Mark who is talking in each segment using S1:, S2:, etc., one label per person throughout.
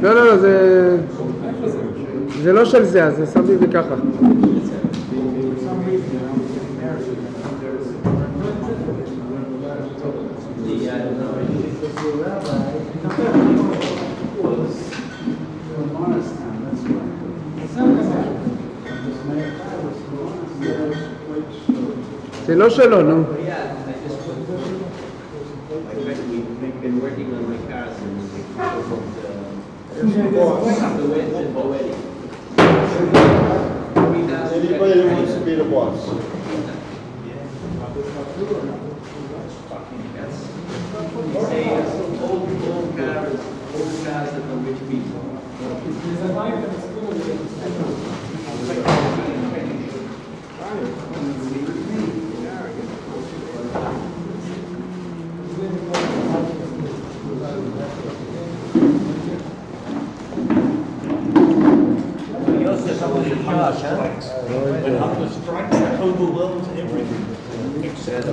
S1: לא, לא, לא, זה לא של זה, אז שמתי את זה ככה. זה לא שלו, נו.
S2: Anybody who wants to be the boss. Old cars that the rich people.
S3: And up the strikes, overwhelmed everything. Except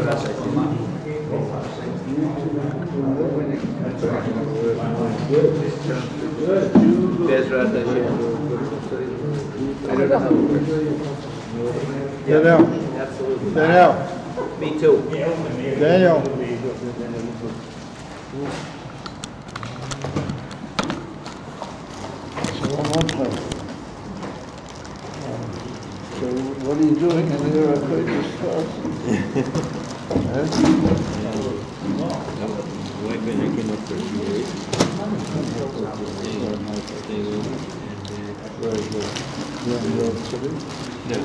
S2: Daniel. Daniel.
S3: me too.
S2: Daniel. So what are you doing in here? I played this class.
S4: Wife and I came up for a few days.
S2: Very good. You in New York City?
S4: No.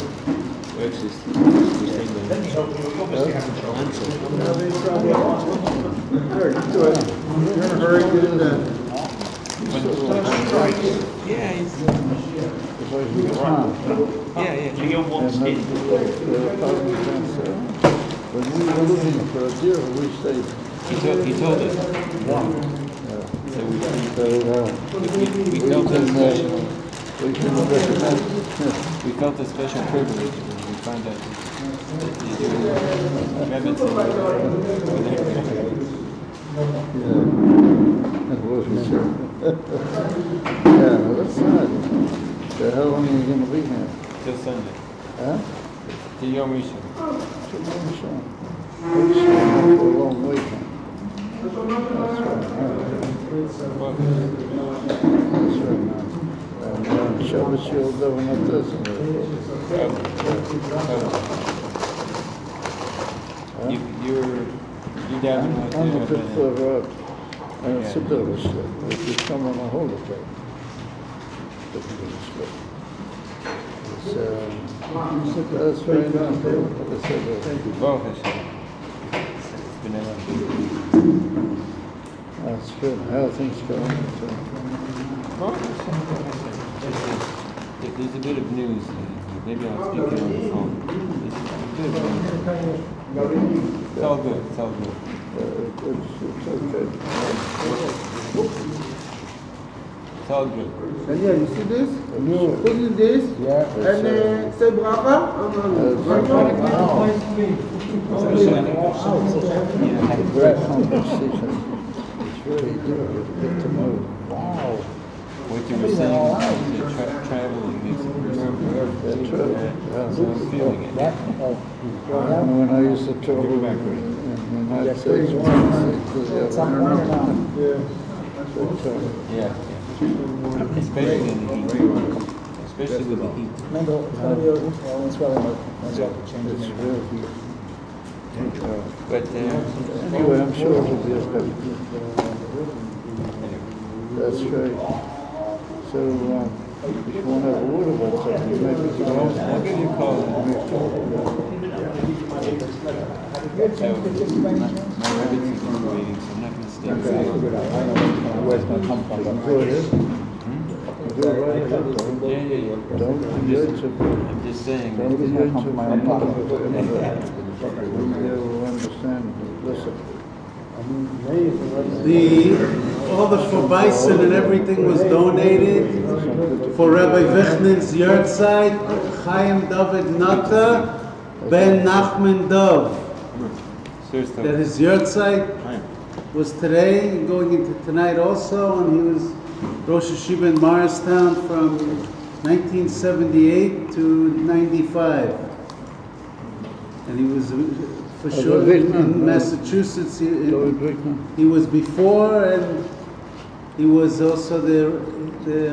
S4: We're actually staying there.
S2: Good. Good. You're in a hurry to get in there.
S4: Yeah, he's...
S3: So you want skin?
S2: When we were looking for a deer, we stayed.
S4: He told us. So we felt a special...
S2: We can recommend.
S4: We felt a special privilege when we found out that you do rabbits and
S2: That wasn't sure. Yeah, that's not. So how long are you going to be here?
S4: till Sunday.
S2: Huh?
S4: To Yom Rishon.
S2: It's a long shot. It's a long weekend. That's right. That's right. Shabbat you'll go in at this.
S4: You down
S2: I'm a bit further up. It's a bit of a slip. If you come on a holder plate, it's a bit of a slip. That's very nice.
S4: It's been around.
S2: That's good. How are things going?
S4: There's a bit of news. Maybe I'll speak it on the phone. It's all good. It's all good.
S2: It's okay.
S4: It's all good.
S1: Daniel, you see this? Put in this and say bracha.
S2: Very conversation. It's very difficult to get to know. Wow.
S4: What you were saying, traveling makes it
S2: So
S4: I'm feeling it.
S2: when I used to travel in the United States,
S4: Yeah. Especially in the heat. Especially with the heat.
S2: it's real heat.
S4: But
S2: Anyway, I'm sure it'll be okay. That's great. So, if you want to have a word about something, maybe you can
S4: I'll give you a call. So, my rabbits are graduating, so I'm not going to stay.
S2: I know where it's going to come from. Go ahead. Go right ahead.
S4: Yeah.
S2: Don't be
S4: I'm just saying.
S2: Don't be into my own pocket. We'll understand. Listen.
S5: All the Farbrengen and everything was donated for Rabbi Vichnen's yahrzeit, Chaim David Nata, Ben Nachman Dov. That his yahrzeit was today, going into tonight also, and he was Rosh Hashiva in Morristown from 1978 to 95. And he was for sure in Massachusetts. He was before, and he was also the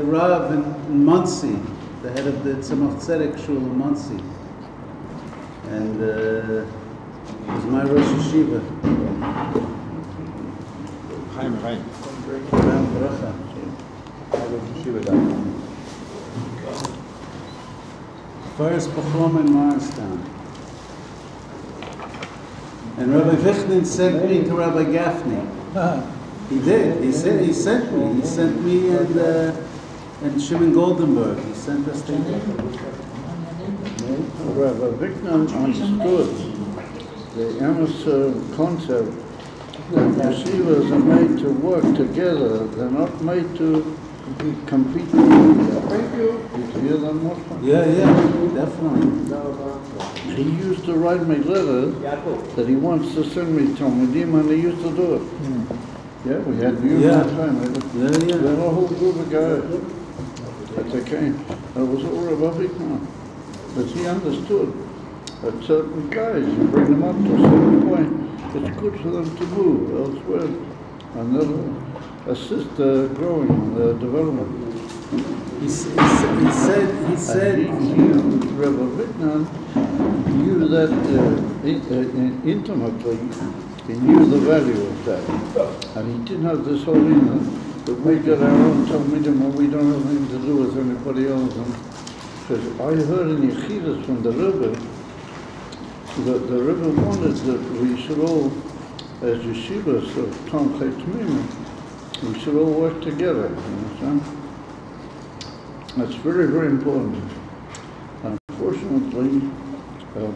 S5: Rav in Monsey, the head of the Tzemach Tzedek Shul in Monsey. And he was my Rosh Hashiva.
S4: Chaim.
S5: First Bachom in Morristown. And Rabbi Vichnin sent me to Rabbi Gafni. He did. He sent me. He sent me and Shimon Goldenberg. He sent us to him.
S2: Rabbi Vichnin understood the Amos concept that yeshivas are made to work together. They're not made to compete. Thank you. Did you hear that, Moshe?
S5: Yeah, definitely.
S2: He used to write me letters that he wants to send me to Talmudim, and he used to do it. Yeah, we had numerous times. There were a whole group of guys that they came. It was all Rabbi Vichnin. But he understood that certain guys, you bring them up to a certain point, it's good for them to move elsewhere, and they'll assist the growing, the development.
S5: He said.
S2: Rabbi Vichnin knew that intimately. He knew the value of that, and he didn't have this whole thing that we got our own Talmudim and we don't have anything to do with anybody else. Because I heard in Yechidus from the Rebbe that the Rebbe wanted that we should all, as yeshivas of Tomchei Tmimim, we should all work together. You understand? That's very, very important. Unfortunately,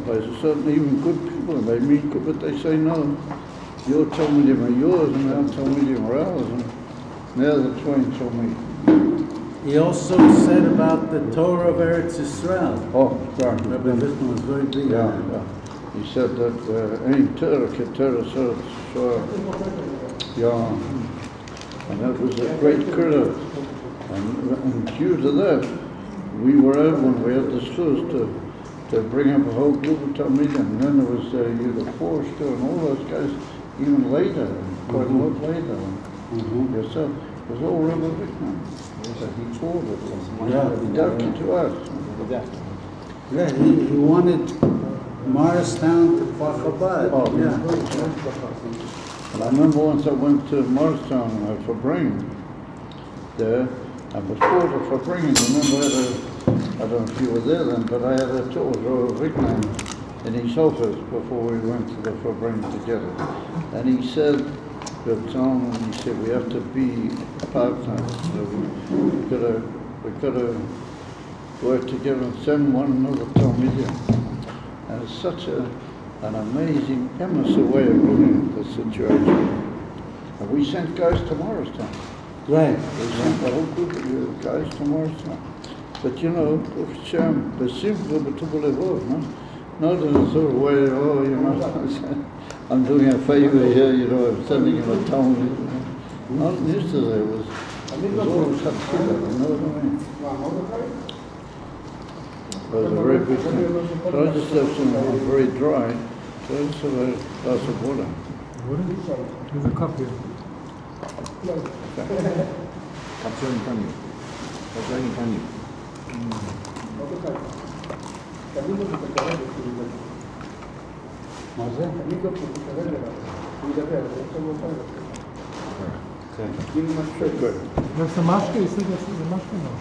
S2: by certain even good people, they meet good, but they say no. Your Talmudim are yours, and our Talmudim are ours, and now the twain shall meet.
S5: He also said about the Torah of Eretz Yisrael.
S2: Oh, sorry.
S5: Rabbi Vichnin was very big on that.
S2: He said that ain't Torah Ketera Shor. Yeah, and that was a great credit. And due to that, we were able, when we had the schools, to bring up a whole group of Talmudim. And then there was the Forster and all those guys, even later, quite a lot later. Yourself, it was all Rabbi Vichnin. So he taught it. He ducked it to us.
S5: Yeah, he wanted Morristown to Chabad.
S2: Oh, yeah. And I remember once I went to Morristown for Farbrengen there, and before the Farbrengen, remember I don't know if you were there then, but I had a talk with Rabbi Vichnin in his office before we went to the Farbrengen together. And he said, he said, we have to be partners. So we've got to work together and send one another Talmudim. And it's such an amazing, emerson way of looking at the situation. And we sent guys to Morristown.
S5: Right.
S2: We sent a whole group of guys to Morristown. But you know, the simple but to believe, not in a sort of way, oh, you know, I'm doing a favor here, you know, I'm sending him a Talmud. Not yesterday, it was all such together, you know what I mean? It was a very big thing. So I just have some very dry, so I just have a glass of water.
S6: There's a cup here.
S4: Cup's right in front of you. Cup's right in front of you.
S5: מה זה?
S6: There's some mashke, you said there's a mashke now.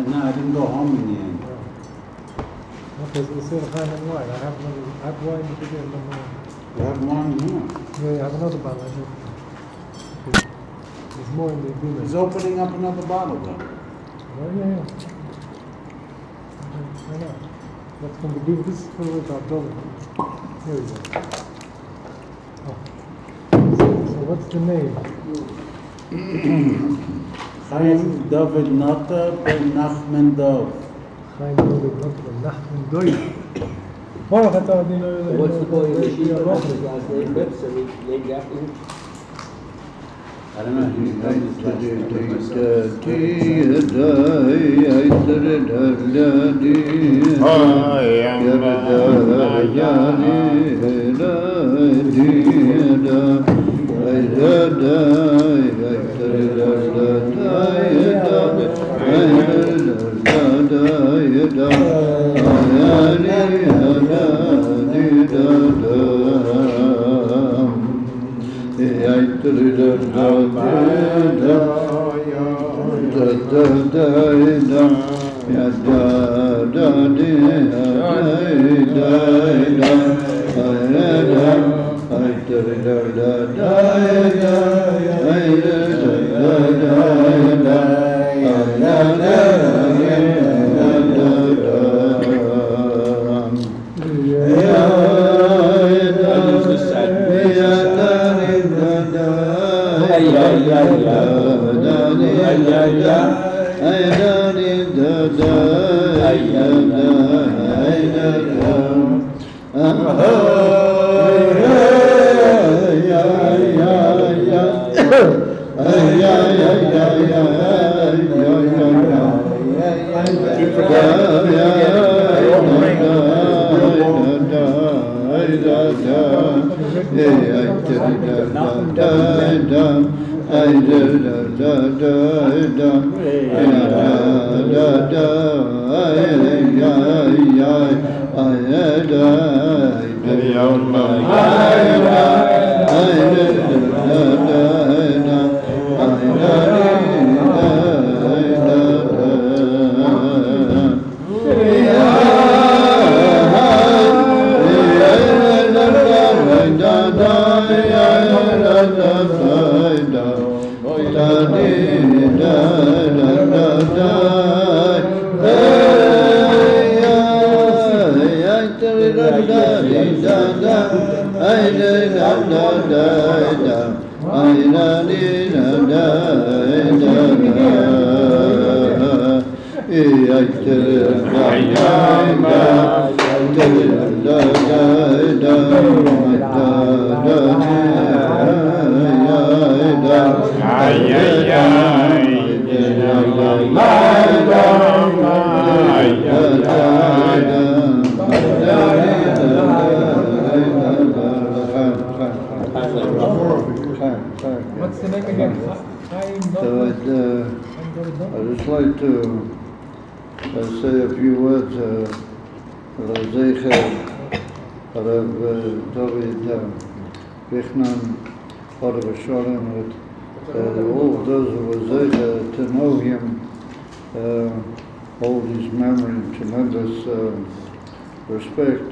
S5: No, I didn't go home in the end.
S6: Okay, so you said Chaim and wine. I have wine in the beginning.
S5: You have wine here.
S6: Yeah, I have another bottle. Okay. There's more in the agreement.
S5: He's opening up another bottle though.
S6: Oh, yeah. I know. That's from the beginning. This is for the building. Here we go. Oh. what's the name?
S5: Chaim David Nata ben Nachman Dov.
S6: Chaim David Nata ben Nachman Dov. What's
S7: the boy in the sheep? What's his last name? Rips, and he named after him?
S5: I don't know.
S6: What's the name again? Chaim
S2: So I'd just like to say a few words. Zecher, Rav David Bichnan, Rav Shalom, all those who were Zecher to know him, hold his memory in tremendous respect.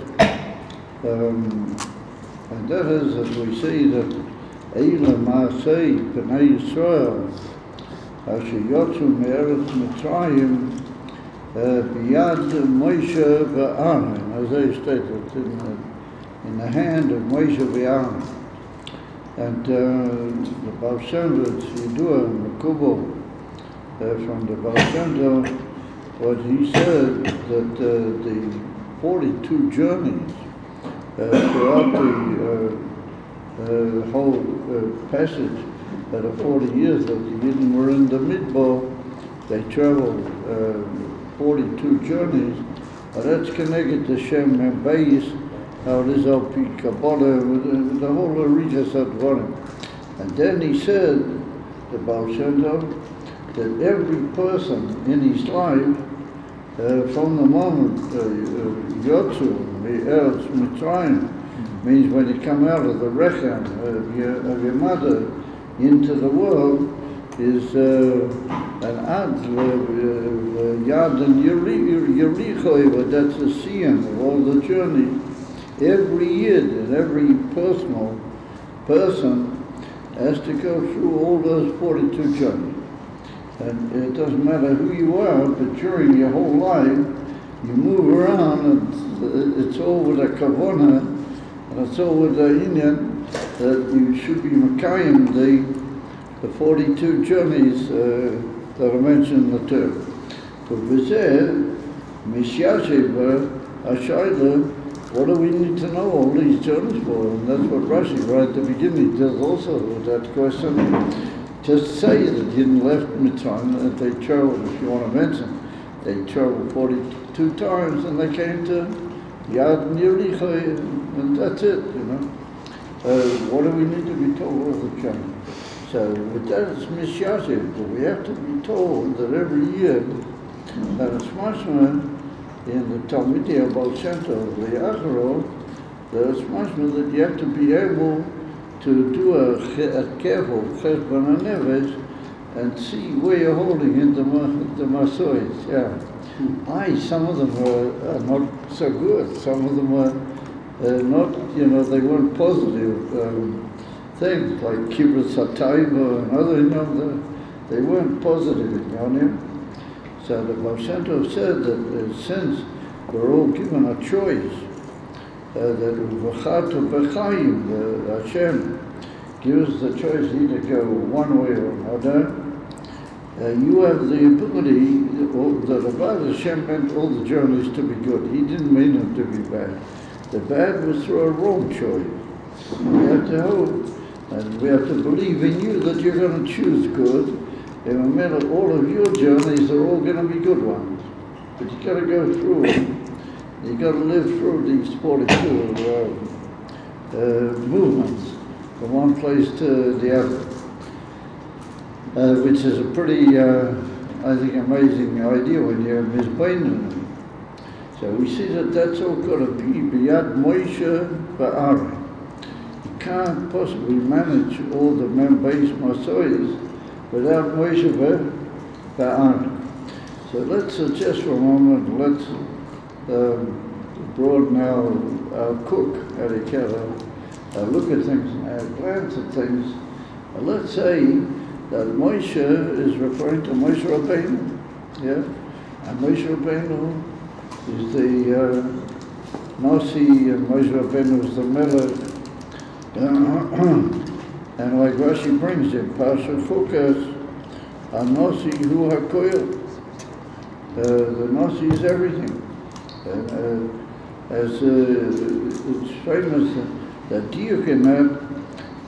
S2: And that is that we see that Eila Maasei B'nai Yisrael Asher Yotzu Me'eretz Mitzrayim B'yad Moshe v'Aaron, as they stated, in the hand of Moshe v'Aaron. And the Baal Shem Tov Yidua Mekubo from the Baal Shem Tov, what he said that the 42 journeys throughout the whole passage that the 40 years that the Yidden were in the Midbar, they traveled 42 journeys, but that's connected to Shem and Beis, how it is al pi Kabbalah, the whole Regis Advarim. And then he said, the Baal Shem Tov, that every person in his life, from the moment Yotzu, Me'eretz Mitzrayim, means when you come out of the rechem of your mother into the world, is an ad yad and yericho, but that's a siyum of all the journeys. Every yid and every person has to go through all those 42 journeys. And it doesn't matter who you are, but during your whole life, you move around, and it's all with a kavanah, and it's all with the inyan that you should be Makayim the 42 journeys that are mentioned in the Torah. But V'zeh, Mishyashiv, Ashayla, what do we need to know all these journeys for? And that's what Rashi right at the beginning does also with that question. Just say that you didn't left Mitzrayim, that they traveled, if you want to mention, they traveled 42 times and they came to Yad and Yericho, and that's it, you know. What do we need to be told all the time? So with that it's Mishyashiv, but we have to be told that every year that it's mashma in the Talmidei Baal Shem Tov, the Acharo, that it's mashma that you have to be able to do a careful cheshbon hanefesh and see where you're holding in the masois. Yeah. Some of them are not so good. Some of them are not, you know, they weren't positive things like kibbutz hatayva and other, you know, they weren't positive in Yonim. So the Baal Shem Tov said that since we're all given a choice, that V'chatu b'chayim, Hashem gives us the choice either go one way or another. You have the ability, that about Hashem meant all the journeys to be good. He didn't mean them to be bad. The bad was through a wrong choice. We have to hope, and we have to believe in you that you're going to choose good. And no matter all of your journeys are all going to be good ones. But you've got to go through them. You've got to live through these 42 movements from one place to the other, which is a pretty, I think, amazing idea when you're Mizbeinu. So we see that that's all got to be B'yad Moshe Ba'ara. You can't possibly manage all the Mem-Beis Masois without Moshe Ba'ara. So let's just for a moment, let's broaden our cook, look at things, glance at things. Let's say that Moshe is referring to Moshe Rabbeinu, yeah? And Moshe Rabbeinu is the Nasi, and Moshe Rabbeinu is the Melech. And like Rashi brings it, Parshas Chukas, Nasi hu hakoil. The Nasi is everything. As it's famous that diuk in that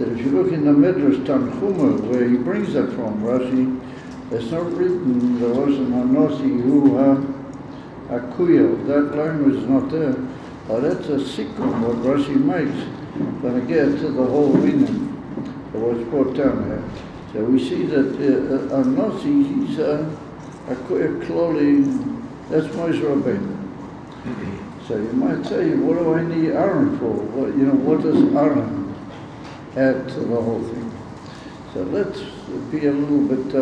S2: if you look in the Midrash Tanchuma, where he brings that from, Rashi, it's not written, there wasn't a Nasi hu hakoil. That language is not there. But that's a sikkum what Rashi makes when it gets to the whole meaning of what's brought down there. So we see that a Nasi, he's a closely, that's Moshe Rabbeinu. So you might say, what do I need Aaron for? What does Aaron add to the whole thing? So let's be a little bit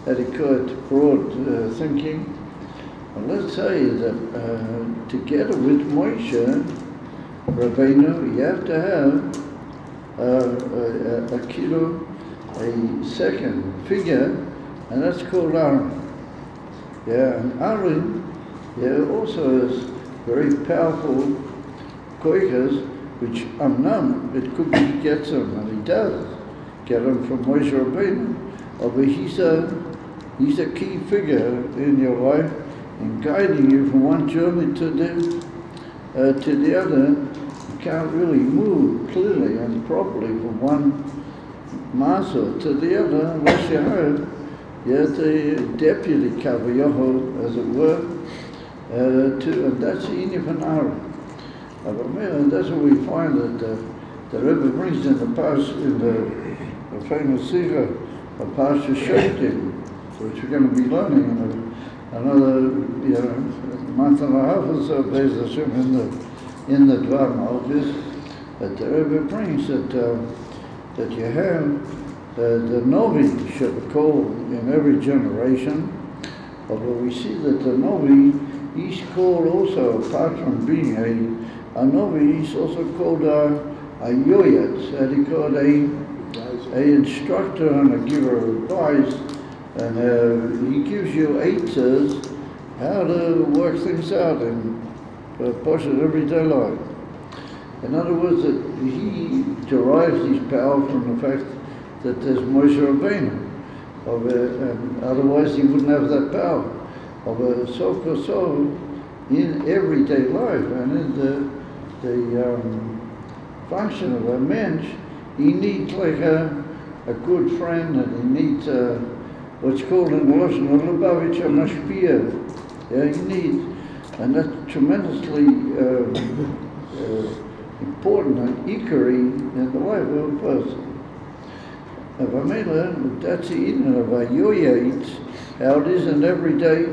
S2: adequate, broad thinking. And let's say that together with Moshe Rabbeinu, you have to have a second figure, and that's called Aaron. Yeah, and Aaron, also has very powerful koikas, which it could be gets him, and he does get him from Moshe Rabbeinu. But he's a key figure in your life in guiding you from one journey to the other. You can't really move clearly and properly from one master to the other unless you have the deputy Kavayoho, as it were, and that's the Inif and Aaron. And that's what we find that the Rebbe brings in the past, in the famous Sikha of Parshas Shoftim, which we're going to be learning in another month and a half or so, Be'ez Hashem, in the Dvar Malchus, that the Rebbe brings that you have the Novi should be called in every generation, although we see that the Novi, he's called also, apart from being a Novi, he's also called a Yoyetz, that he called a instructor and a giver of advice, and he gives you answers how to work things out in Parshas everyday life. In other words, that he derives his power from the fact that there's Moshe Rabbeinu. Otherwise he wouldn't have that power. So in everyday life and in the function of a mensch, he needs like a good friend, and he needs what's called in Russian a Lubavitch, a mashpia. Yeah, he needs, and that's tremendously important and ikari in the life of a person. That's the inner of a yoyait, how it is in everyday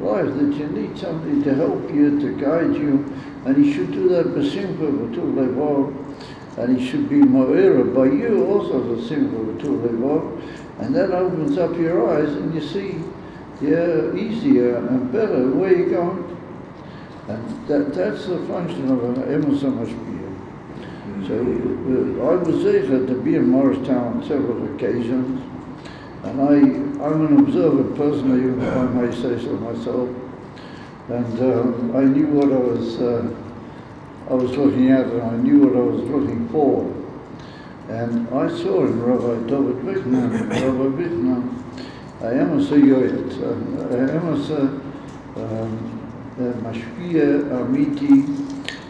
S2: life, that you need somebody to help you, to guide you, and he should do that b'simcha v'tul levav, and he should be mo'era by you also b'simcha v'tul levav, and that opens up your eyes and you see easier and better where you're going. And that's the function of an emes mashpia. So I was there to be in Morristown on several occasions, and I'm an observant person, even if I may say so myself, and I knew what I was looking at, and I knew what I was looking for. And I saw in Rabbi David Wittman, I am a Yoyet, I am a Mashpia Amiti,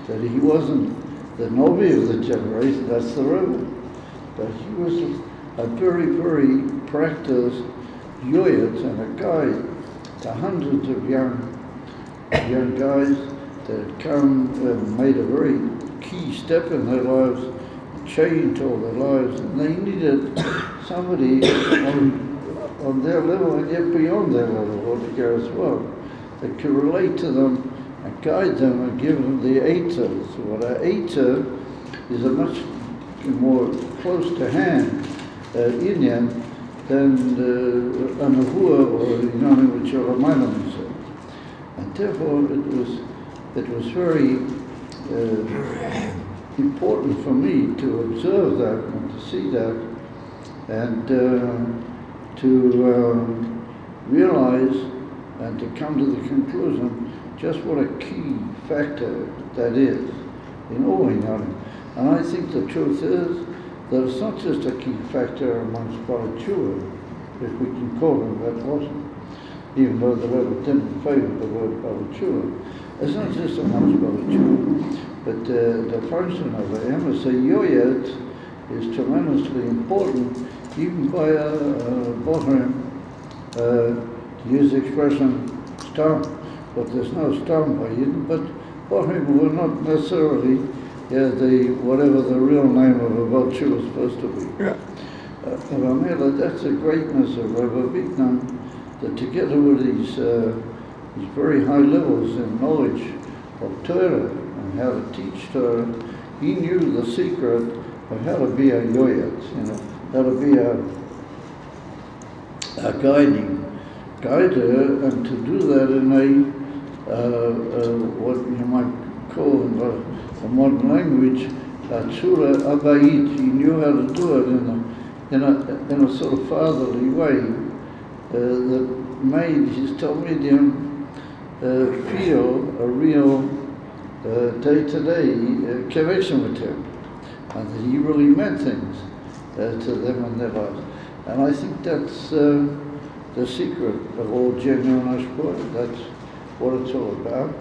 S2: that he wasn't the Novi of the generation, that's the Rebbe, but he was a very, very practiced Yoyet and a guide to hundreds of young guys that had come and made a very key step in their lives, changed all their lives, and they needed somebody on their level and yet beyond their level altogether as well, that could relate to them and guide them and give them the eitzah. So what an eitzah is a much more close to hand inyan than a nevuah or which are Ramayan. And therefore it was very important for me to observe that and to see that and to realize and to come to the conclusion just what a key factor that is in all Inyanim. And I think the truth is that it's not just a key factor amongst Balachua, if we can call them that wasn't, even though the Rebbe didn't favor the word Balachua. It's not just amongst Balachua, but the function of the emissary Yoyet is tremendously important, even by Bohrim, to use the expression stam, but there's no stam by Yidden, but Bohrim were not necessarily whatever the real name of a Balchu was supposed to be. Yeah. That's the greatness of Rabbi Vietnam, that together with these very high levels in knowledge of Torah and how to teach Torah, he knew the secret of how to be a yoyet, how to be a guider, and to do that in what you might call in the modern language, tzura abayit. He knew how to do it in a sort of fatherly way that made his Talmidim feel a real day-to-day connection with him, and that he really meant things to them in their lives. And I think that's the secret of all genuine Ashpur. That's what it's all about.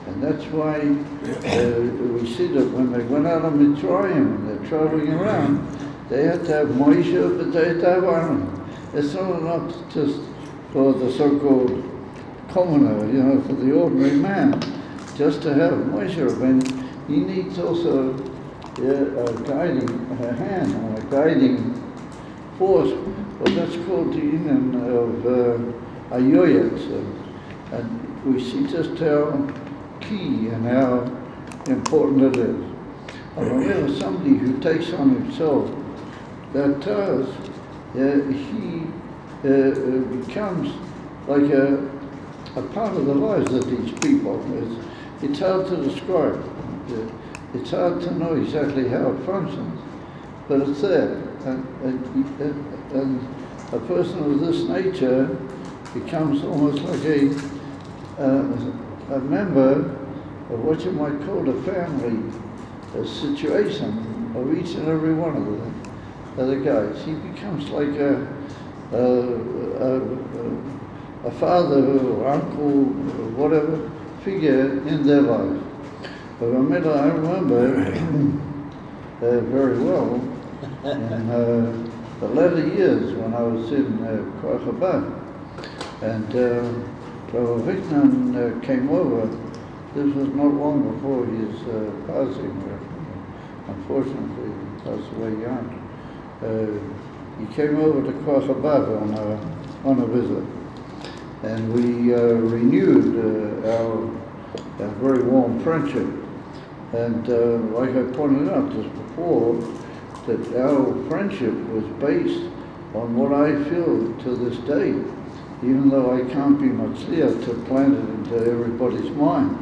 S2: And that's why we see that when they went out of Mitzrayim and they're traveling around, they had to have Moshe, but they had to have Aaron. It's not enough just for the so-called commoner, for the ordinary man, just to have Moshe. And he needs also a guiding hand, or a guiding force. Well, that's called the union of Ayoyet. And we see just how key and how important it is. However, somebody who takes on himself that task, he becomes like a part of the lives of these people. It's hard to describe. It's hard to know exactly how it functions, but it's there. And a person of this nature becomes almost like a member of what you might call a family situation of each and every one of the guys. He becomes like a father or uncle or whatever figure in their life. But I remember very well in the latter years when I was in Chabad, and Rabbi Vickman came over. This was not long before his passing. Unfortunately, he passed away young. He came over to Chabad on a visit, and we renewed our very warm friendship. And like I pointed out just before, that our friendship was based on what I feel to this day, even though I can't be matzliach to plant it into everybody's mind,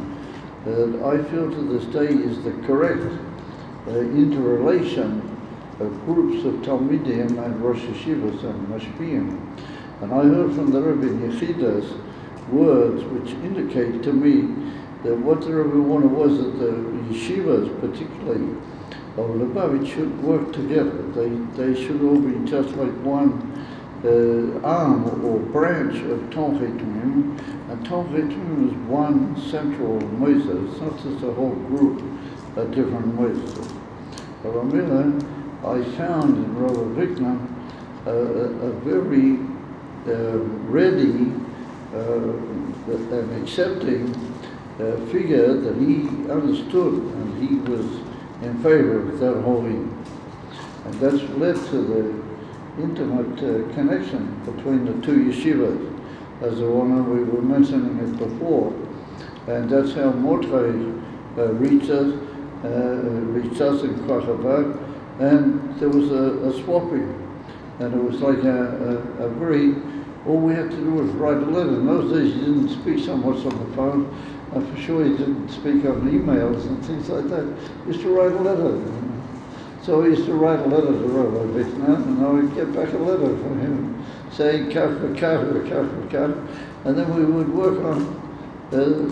S2: that I feel to this day is the correct interrelation of groups of Talmidim and Rosh Yeshivas and Mashpiyim. And I heard from the Rebbe Yechida's words which indicate to me that what the Rebbe wanted was that the yeshivas, particularly of the Beit, should work together. They should all be just like one arm or branch of Tomchei Tumim, and Tomchei Tumim is one central moises. It's not just a whole group of different moises. But I found in Rabbi Vickman a very ready and accepting figure that he understood, and he was in favor of that whole thing. And that's led to the intimate connection between the two yeshivas, as the one we were mentioning it before. And that's how Mordechai reached us in Chabad, and there was a swapping. And it was like a very, all we had to do was write a letter. In those days you didn't speak so much on the phone. I'm for sure he didn't speak on emails and things like that. He used to write a letter. So he used to write a letter to Rabbi Vickman, and I would get back a letter from him saying kaf v'kaf, and then we would work on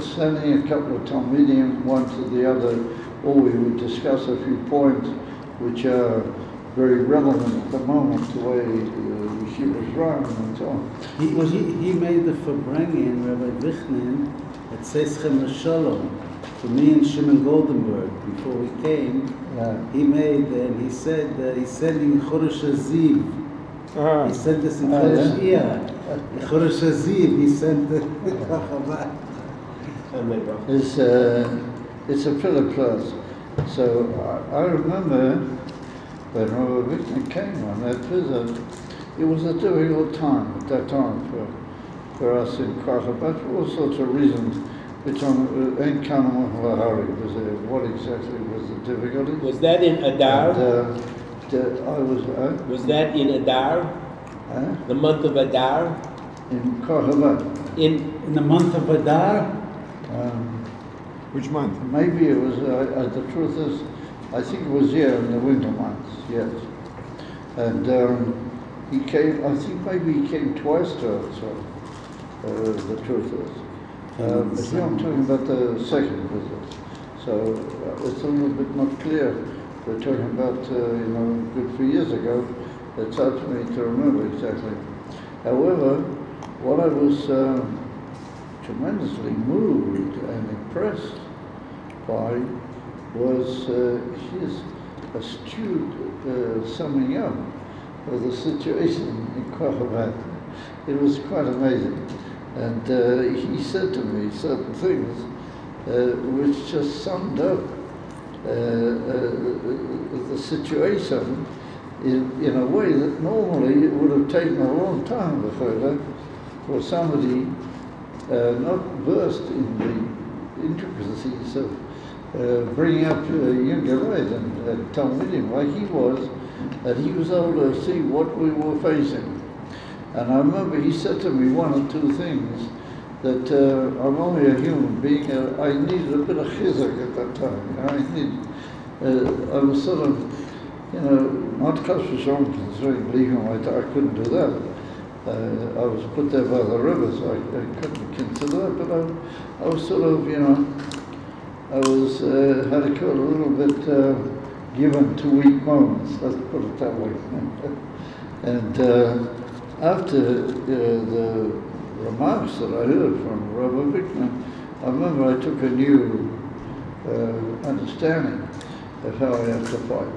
S2: sending a couple of Talmidim, one to the other, or we would discuss a few points which are very relevant at the moment, the way yeshivas run and so on.
S5: He made the Farbrengen, Rabbi Vickman, at Seschem Shalom, to me and Shimon Goldenberg. Before we came, he made, and he said, he's sending Chodesh Aziv. He sent us in Chodesh Iyar. Chodesh Aziv, he sent the Chabad.
S2: It's a Philip class. So I remember when Rabbi Vickman came on that visit, it was a difficult time at that time for us in Chabad for all sorts of reasons, which ain't kind of was there. What exactly was the difficulty?
S7: Was that in Adar?
S2: Was
S7: that in Adar? The month of Adar?
S2: In Chabad.
S5: In the month of Adar?
S4: Which month?
S2: Maybe it was, the truth is, I think it was in the winter months, yes. And he came, I think maybe he came twice to us, the truth is. But here I'm talking about the second visit. So it's a little bit more clear. We're talking about, a good few years ago. It's hard for me to remember exactly. However, what I was tremendously moved and impressed by was his astute summing up of the situation in Chabad. It was quite amazing. And he said to me certain things which just summed up the situation in a way that normally it would have taken a long time for somebody not versed in the intricacies of bringing up younger guys and Talmidim like he was, that he was able to see what we were facing. And I remember he said to me one or two things that I'm only a human being, I needed a bit of chizuk at that time. I was sort of, not because for some considering leaving like that, I couldn't do that. I was put there by the river, so I couldn't consider that, but I was sort of, I was, how to call it, a little bit given to weak moments, let's put it that way. And after the remarks that I heard from Rabbi Bickman, I remember I took a new understanding of how I have to fight.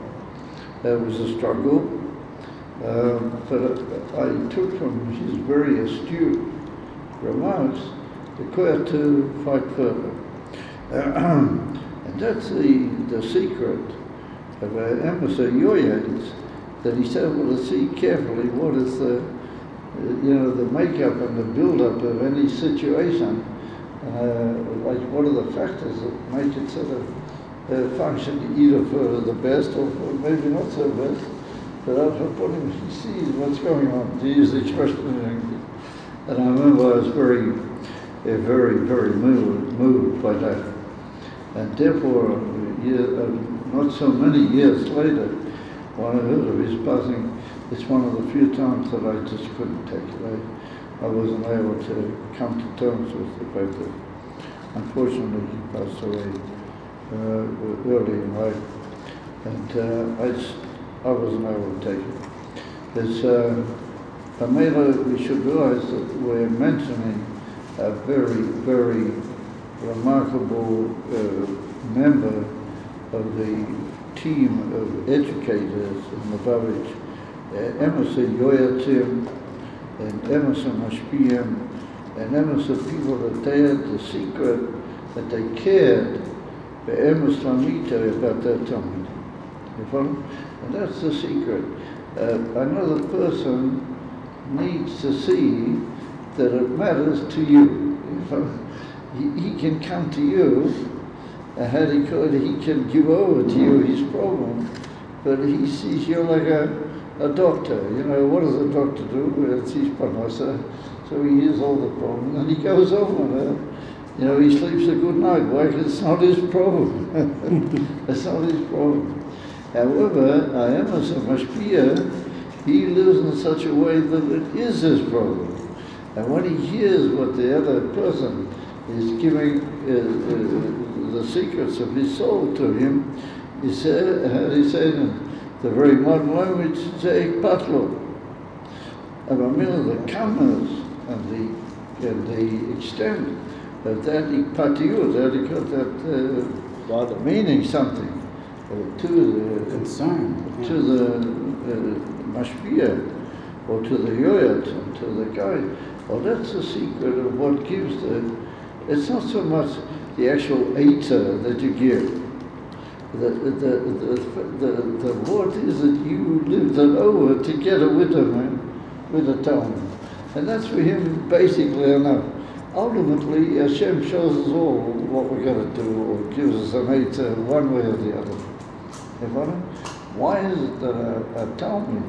S2: It was a struggle, but I took from his very astute remarks the quest to fight further. And that's the secret of our emissary Yoyades, that he's able to see carefully what is the makeup and the build-up of any situation, like what are the factors that make it sort of function either for the best or for maybe not so best, but after putting, he sees what's going on, to use the expression in English. And I remember I was very, very moved by that. And therefore, not so many years later, when I heard of his passing, it's one of the few times that I just couldn't take it. I wasn't able to come to terms with the fact that, unfortunately, he passed away early in life, and I wasn't able to take it. There's we should realize that we're mentioning a very, very remarkable member of the team of educators in the Beit, Emerson Yoyatzim, and Emerson Mashpiyim, and Emerson people that they had the secret that they cared for Emerson Lamita about their Talmud. You follow? And that's the secret. Another person needs to see that it matters to you. You follow? He can come to you, he can give over to you his problem, but he sees you like a doctor. You know, what does a doctor do? It's his parnasa, so he hears all the problems and he goes on. You know, he sleeps a good night. Why? Because it's not his problem. It's not his problem. However, Emerson Mashpia, he lives in such a way that it is his problem. And when he hears what the other person is giving the secrets of his soul to him, he said, how do you say it in the very modern language, say patlo. And the comers and the extent of that ikpatiyut, that meaning something to the concern, to the mashpia, or to the yoyat, to the guy. Well, that's the secret of what gives it's not so much the actual eater that you give. The what is that you lived it over together with him, with the Talmud. And that's for him basically enough. Ultimately, Hashem shows us all what we're going to do, or gives us an eater one way or the other. Why is it that a Talmud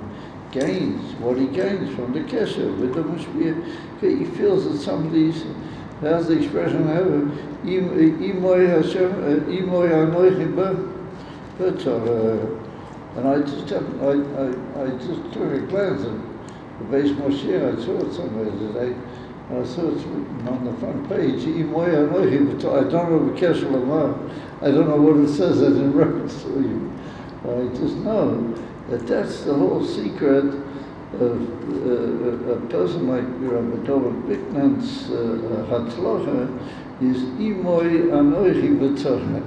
S2: gains what he gains from the Kesher with the Mashpia? He feels that somebody's, how's the expression, Imoy Hashem, Imoy Anoichim and I just took a glance at the base Moshe. I saw it somewhere today. I saw it written on the front page, Imoy Anoichim. I don't know the Kesher Lamar. I don't know what it says as in reference to you. I just know that that's the whole secret of a person like Rabbi David Bickman's Hatzlocha is Imoy Anoichi B'Tzorah.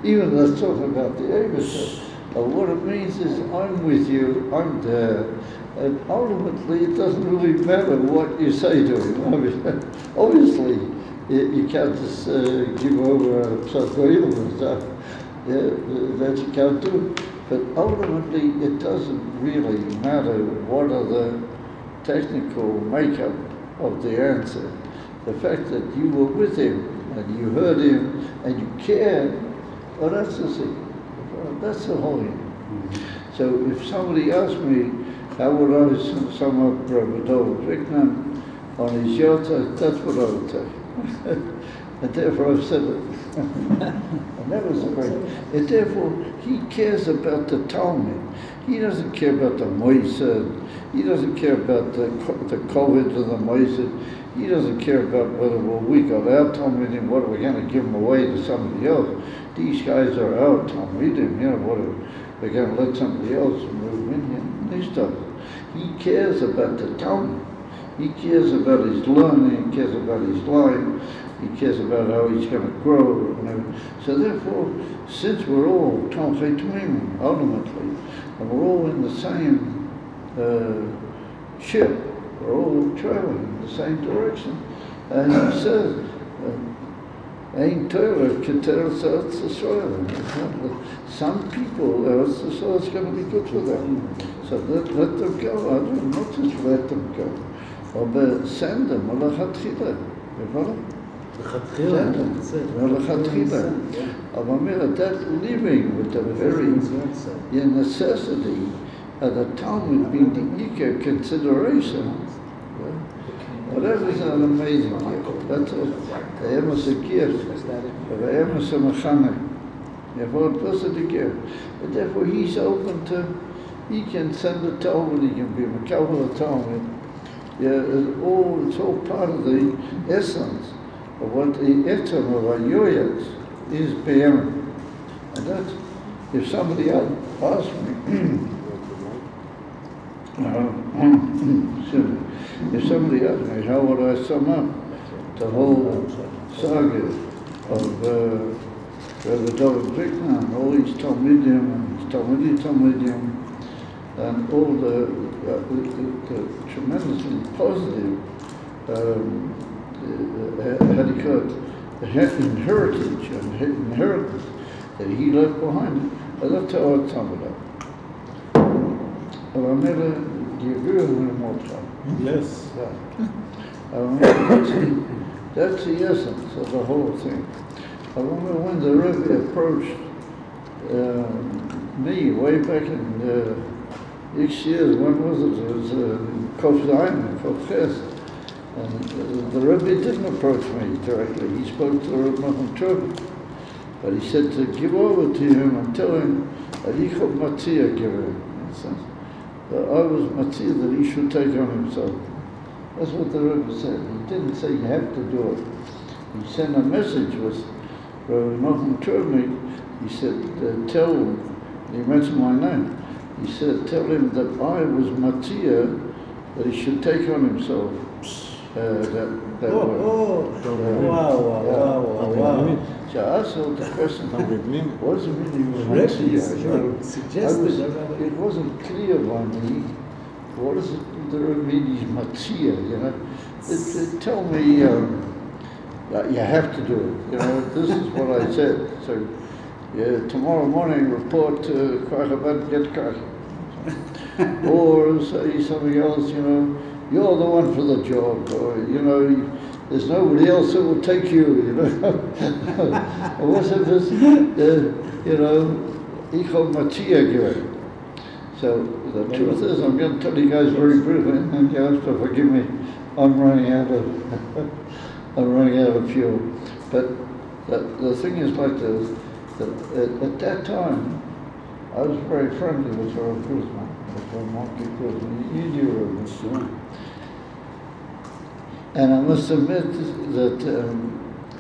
S2: Even that's talking about the Eibusha. What it means is I'm with you, I'm there, and ultimately it doesn't really matter what you say to him. Obviously, you can't just give over Psakoilim and stuff. That you can't do. But ultimately, it doesn't really matter what are the technical makeup of the answer. The fact that you were with him, and you heard him, and you cared, well, that's the secret. That's the whole thing. So if somebody asked me, how would I sum up Rabbi David Bickman on his yota, that's what I would say. And therefore I've said it. And that was the great. And therefore he cares about the Talmud. He doesn't care about the Moised. He doesn't care about the COVID or the Moised. He doesn't care about whether we got our Talmudim, what are we going to give them away to somebody else. These guys are our Talmudim, you know, what are we going to let somebody else move in here? He doesn't. He cares about the Talmud. He cares about his learning, he cares about his life, he cares about how he's going to grow. And everything. So therefore, since we're all Talmudei Tamimim, ultimately, and we're all in the same ship, we're all traveling in the same direction. And he says, Ein Torah Keteres Eretz Yisrael. Some people, Eretz Yisrael is going to be good for them. So let them go. I don't know, not just let them go. But send them, L'chatchila.
S5: L'chatchila, that's it.
S2: L'chatchila. But that living with the very necessity of the Talmud being the Ikar consideration, well, that was an amazing gift. That's a Emes a gift, of Emes a Mechanek. Therefore, it was a gift. And therefore, he's open to, he can send the Talmud, he can be a Mekabel the Talmud. Yeah, it's all part of the essence of what the etzem of our yoyats is be'emen. And that's, if somebody asked me, if somebody asked me, how would I sum up the whole saga of Rabbi David Brickner and all his Talmudim and his Talmudim and all the tremendously positive inheritance that he left behind him. That's how I'd sum it up. Do you agree with me more time?
S5: Yes.
S2: That's the essence of the whole thing. I remember when the Rebbe approached me way back in X years, when was it? It was Kof Zayin, Kof Ches. And the Rebbe didn't approach me directly. He spoke to the Rebbe Matos-Masey. But he said to give over to him and tell him that he could Matzia give him. That I was Matzia that he should take on himself. That's what the Rebbe said. He didn't say you have to do it. He sent a message with Rebbe Matos-Masey. He said, tell him, he mentioned my name. He said, tell him that I was Matzia, that he should take on himself that
S5: Wow.
S2: So I asked the question, what does it mean he was Matzia? It wasn't clear by me, what does it mean he's Matzia, you know? Tell me that you have to do it, you know, this is what I said. So tomorrow morning report to Chabad Tsfat, or say something else, you know, you're the one for the job, or, you know, there's nobody else that will take you, you know. Or what's it, this, you know, Ichol Matzia Giving. So the truth is, I'm going to tell you guys very briefly, and you have to forgive me, I'm running out of fuel. But the thing is like this, that at that time, I was very friendly with Rav Kuzma, you knew Rav Kuzma. And I must admit that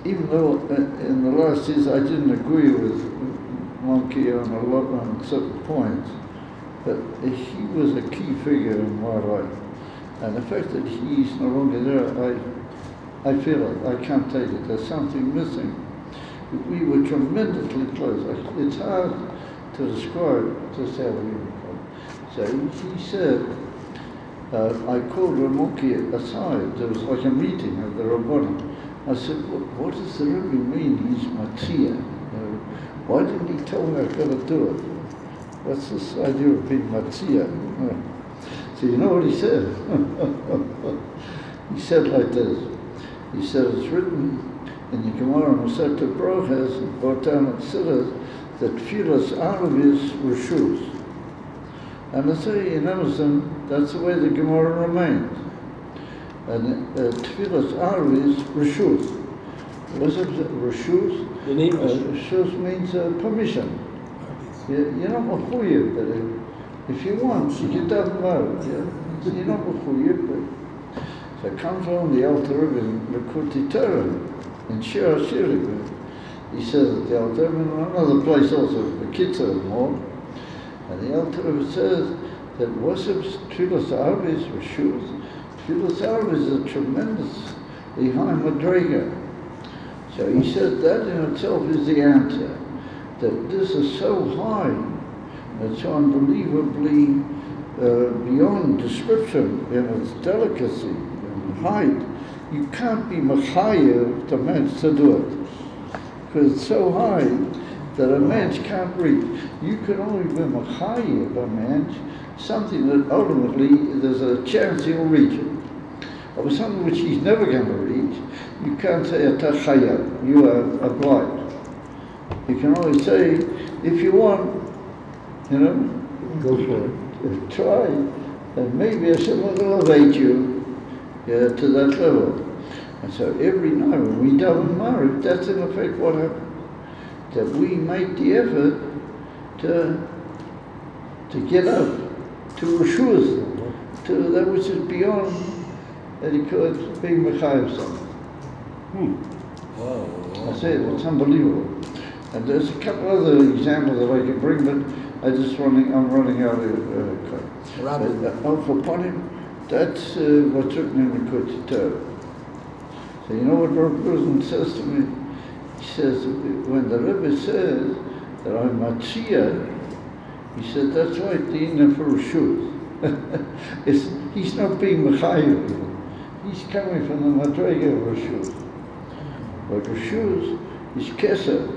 S2: even though in the last years I didn't agree with Monkey on certain points, but he was a key figure in my life. And the fact that he's no longer there, I feel it, I can't take it, there's something missing. We were tremendously close. It's hard to describe just how we were close. So he said, I called Ramoki aside, there was like a meeting of the Rabbanim. I said, what does the Rebbe mean he's Matzia? Why didn't he tell me I've got to do it? What's this idea of being Matzia? So you know what he said? He said like this. He said, it's written in the Gemara Masechet Brochas, brought down at Siddur, that Tfilas Arav is Rishus. And I say in Emerson, that's the way the Gemara remains. And Tfilas Arav is Rishus. What's it? Reshus?
S7: The name
S2: Reshus means permission. You're not mechuyev, but if you want, you can have married. You're not mechuyev, but so it comes from the Alter Rebbe in Lekuti Torah in Shir HaShirim. He says that the Alter Rebbe in another place also, the Kitzur more, and the Alter Rebbe says that Wasip's Tfilas Arvis Reshus. Tfilas Arvis is a tremendous Ihai Madrega. So he said that in itself is the answer. That this is so high, it's unbelievably beyond description in its delicacy and height. You can't be mechayev to a man to do it. Because it's so high that a man can't reach. You can only be mechayev a man, something that ultimately there's a chance he'll reach it. Or something which he's never going to reach, you can't say atachayah, you are obliged. You can only say, if you want,
S5: Go for it.
S2: Try, and maybe Hashem will elevate you to that level. And so every night when we daven married, that's in effect what happens. That we make the effort to get up, to reshus, to that which is beyond, that he could being mechayev something. Wow. I say it's unbelievable. And there's a couple other examples that I can bring, but I'm running out of for Ponim, that's what's written in the Kutzi Torah. So you know what Rabbi Rosen says to me? He says, when the Rebbe says that I'm Matzia, he said, that's right, the Ina for Reshus. He's not being Mechayev. He's coming from the Madrega of Reshus. But Reshus is Kesser.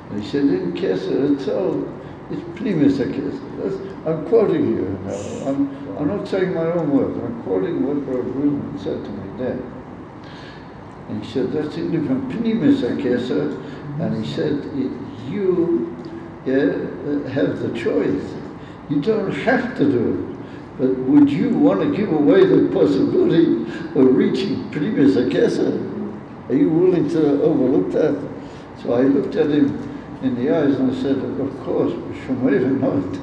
S2: And he said, in Kesser itself, it's Pnimis HaKesser. I'm quoting you now. I'm not saying my own words. I'm quoting what Rabbi Reuben said to me then. And he said, that's in from Pnimis HaKesser. And he said, you have the choice. You don't have to do it. But would you want to give away the possibility of reaching Pnimis HaKesser? Are you willing to overlook that? So I looked at him in the eyes and I said, of course, Shumayim not.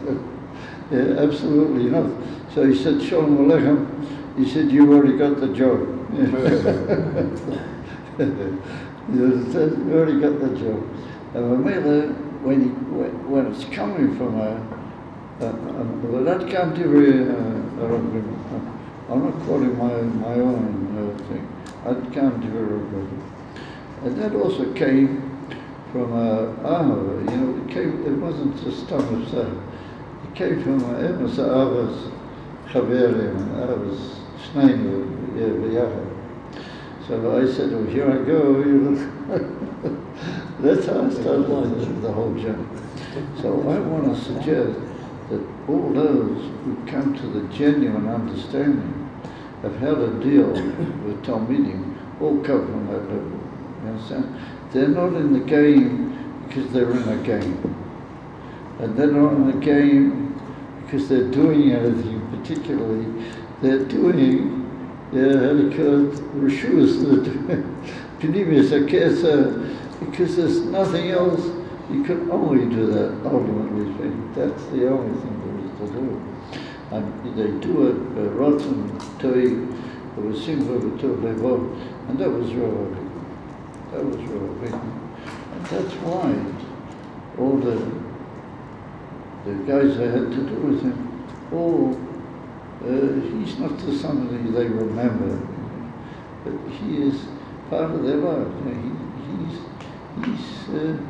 S2: Absolutely not. So he said, Shalom Aleichem. He said, you already got the job. You already got the job. And when it's coming from that can't be I'm not quoting my own thing. That can't be and that also came from it wasn't just stomach, it came from Emes Avos Chaverim and Avos Shneinu Yachad. So I said, well, here I go. That's how I started the whole journey. So I want to suggest that all those who come to the genuine understanding of how to deal with Talmidim all come from that level. You understand? They're not in the game because they're in a game. And they're not in the game because they're doing anything particularly. They're doing because there's nothing else. You can only do that ultimately. That's the only thing there is to do. And they do it, Rotten, Toi, it was Simcha B'Tov Levo, and that was real. That was real big. And that's why all the guys I had to do with him, he's not just somebody they remember, but he is part of their life. He's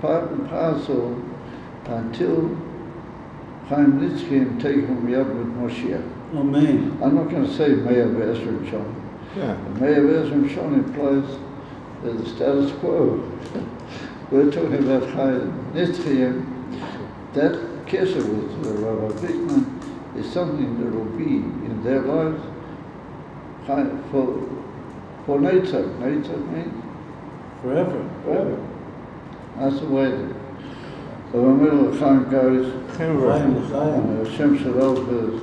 S2: part and parcel until Chaim Nitzchim take him up with Moshiach.
S5: Amen.
S2: I'm not going to say Meir V'Esrim Shon.
S5: Yeah.
S2: Meir V'Esrim Shon implies the status quo. We're talking about Chaim Nitzchim. That kesser with Rabbi Bickman is something that will be in their lives for Netzach. Netzach means? Forever. That's the way that the middle of Chaim goes, and Hashem Shalom goes,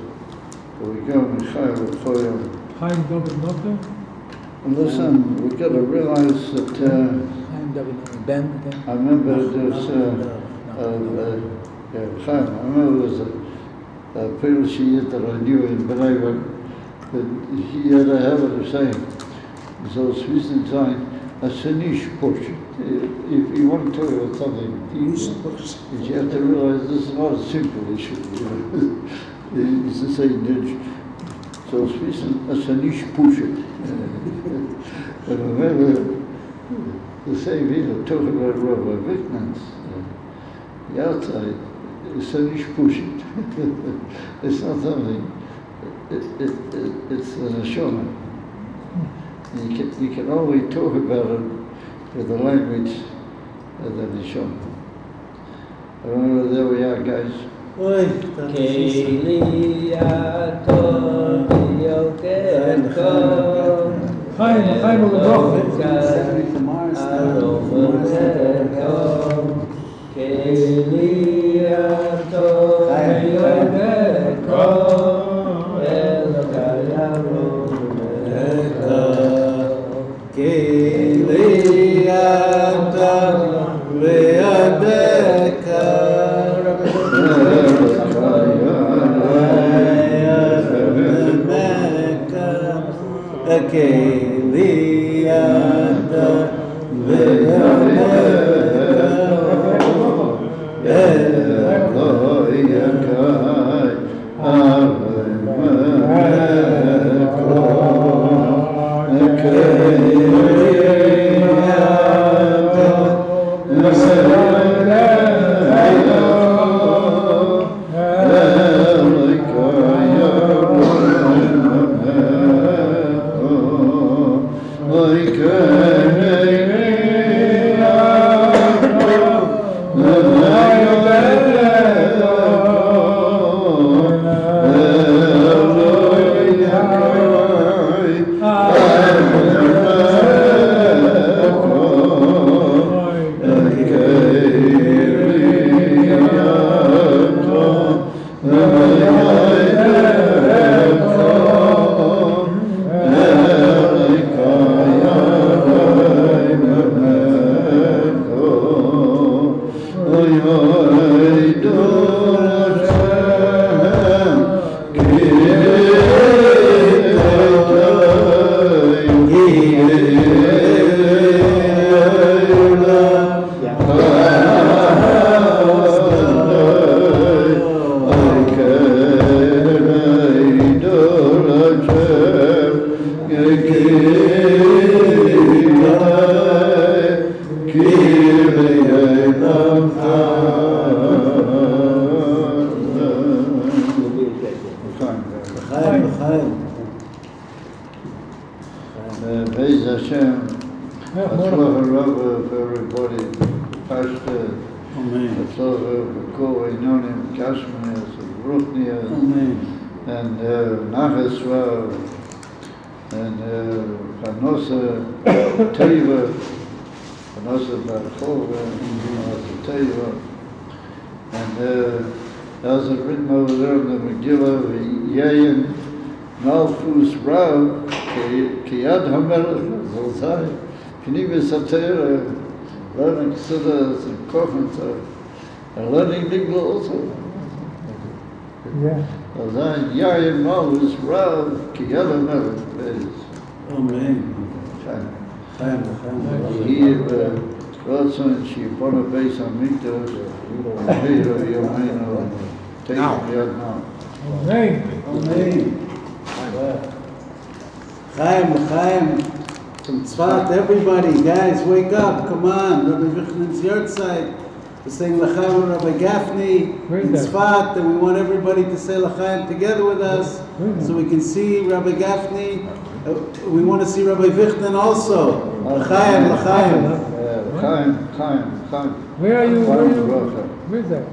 S2: we go Michael Choyam.
S6: Chaim David Nota?
S2: Listen, we've got to realize that I remember there's Chaim, I remember there was a Persian that I knew in B'nai, but he had a habit of saying, so zwischen sein, a Shanish portion. If you want to talk about something deep, you have to realize this is not a simple issue. He used to say, so zwischen a Shanish portion. But I remember the same people talking about Rabbi Wickman's, the outside, is Shanish portion. It's not something, it's the neshama. You can always talk about it with the language of the neshama. There we are, guys.
S6: Chaim
S2: learning siddhas and kochens and learning nigla also.
S6: Yeah.
S2: Then Yair Moses Rav Kiyala Melech Bez.
S5: Amen.
S2: Hier Ratson Shibona Beis Hamikdash Vira Yomeinu Teim Yad Now.
S6: Amen.
S5: Amen. Chaim. From Tzfat, everybody, guys, wake up, come on. Rabbi Vichnan's yahrzeit. We're saying L'chaim Rabbi Gafni in Tzfat, and we want everybody to say L'chaim together with us, so we can see Rabbi Gafni. We want to see Rabbi Vichnan also. L'chaim.
S6: Where are you? Where's that?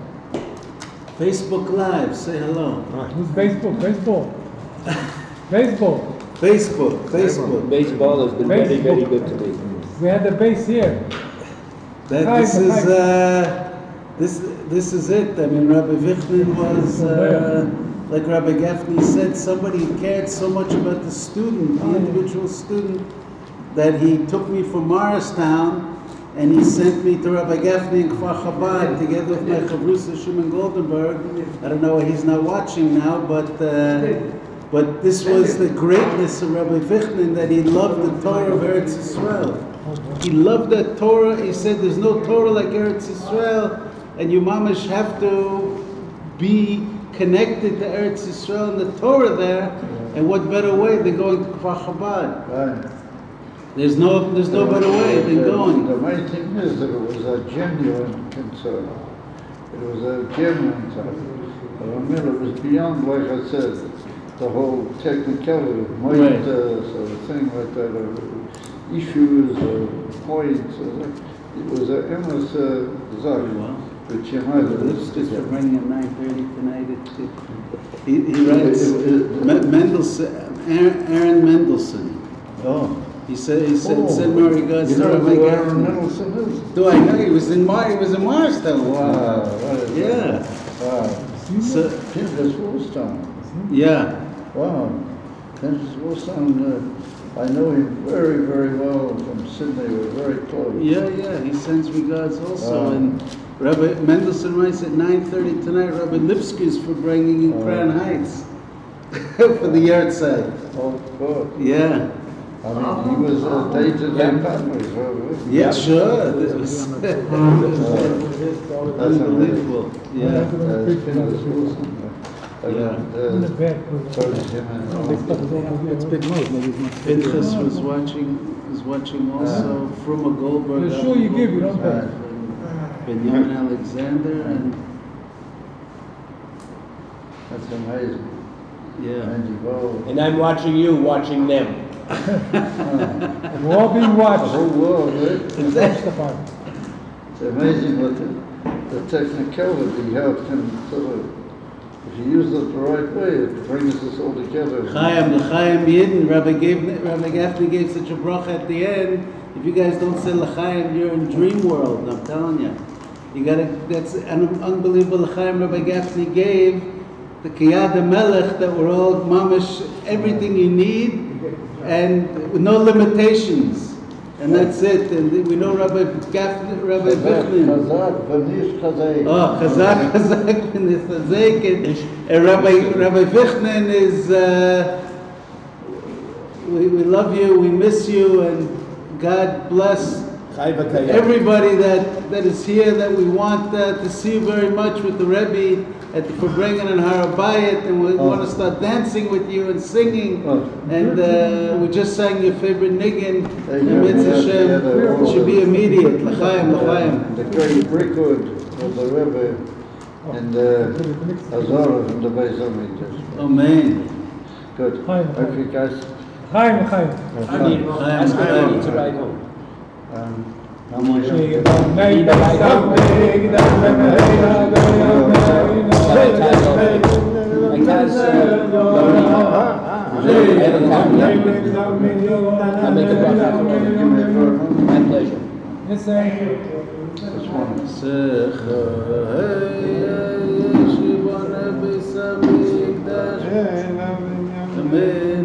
S5: Facebook Live, say hello.
S6: Who's Facebook?
S7: Baseball has been very, very good to me.
S6: We had the base here.
S5: This is it. I mean, Rabbi Vichnan was, like Rabbi Gafni said, somebody who cared so much about the student, the individual student, that he took me from Morristown and he sent me to Rabbi Gafni in Kfar Chabad together with my Chavrusa Shimon Goldenberg. I don't know, he's not watching now, but this was the greatness of Rabbi Vichnin, that he loved the Torah of Eretz Yisrael. He loved that Torah. He said there's no Torah like Eretz Yisrael, and you mamash have to be connected to Eretz Yisrael and the Torah there, and what better way than going to Kfar Chabad?
S2: Right.
S5: There's no better way than going.
S2: The main thing is that it was a genuine concern. It was a genuine thing. I mean, it was beyond, like I said, the whole technicality,
S5: Right.
S2: sort of thing like that, issues, points. It was an endless desire, which united us.
S5: It's Farbrengen at 9:30 tonight. He writes Mendelssohn, Aaron Mendelssohn.
S2: Oh.
S5: He said my regards
S2: You
S5: to
S2: know
S5: Rabbi
S2: who Aaron
S5: Gafni.
S2: Mendelssohn is?
S5: Do I know? He was in Morristown.
S2: Wow. Right.
S5: Yeah.
S2: Wow.
S5: So,
S2: Kansas Woolstown.
S5: yeah.
S2: Wow. Kansas Woolstown, I know him very, very well from Sydney. We're very close.
S5: Yeah. He sends regards also.
S2: Wow.
S5: And Rabbi Mendelssohn writes at 9:30 tonight. Rabbi Lipsky's for bringing in Crown Heights for the yard side.
S2: Oh, God.
S5: Yeah.
S2: I mean, he was day-to-day partners, right?
S5: Yeah, sure. This was
S2: That's
S5: unbelievable. Yeah.
S6: It's big noise, maybe it's not.
S5: Pinchas was watching also from a Goldberg.
S6: The show you give, you don't pay.
S5: Benjamin Alexander and
S2: That's amazing.
S5: yeah.
S2: And you go.
S7: And I'm watching you, watching them.
S6: We're all being
S2: The
S6: watched.
S2: whole world, right?
S6: Justified.
S2: It's amazing what the technicality, how it can sort of, if you use it the right way, it brings us all together.
S5: L'chaim Yidden. Rabbi Gafni gave such a bracha at the end. If you guys don't say l'chaim, you're in dream world. I'm telling you. You gotta. That's an unbelievable l'chaim Rabbi Gafni gave. The Kiyad Melech, that we're all mamish, everything you need, and with no limitations. And that's it. And we know Rabbi Gafni, Rabbi Vichnin.
S2: Chazak, v'nish chazak.
S5: Oh, Chazak, v'nish chazak. And Rabbi Vichnin is, we love you, we miss you, and God bless everybody that is here, that we want to see you very much with the Rebbe at the Farbrengen and Beit, and we want to start dancing with you and singing. And we just sang your favorite niggin, Mitzvah Hashem. It should be immediate. L'chaim, l'chaim.
S2: The great record of the Rebbe and Azara from the Beis Hamikdash.
S5: Amen.
S2: Good. Hope you guys.
S6: Chaim.
S7: I need to ride home.
S2: How much?
S7: I'll make a bracha. My pleasure.
S6: Amen.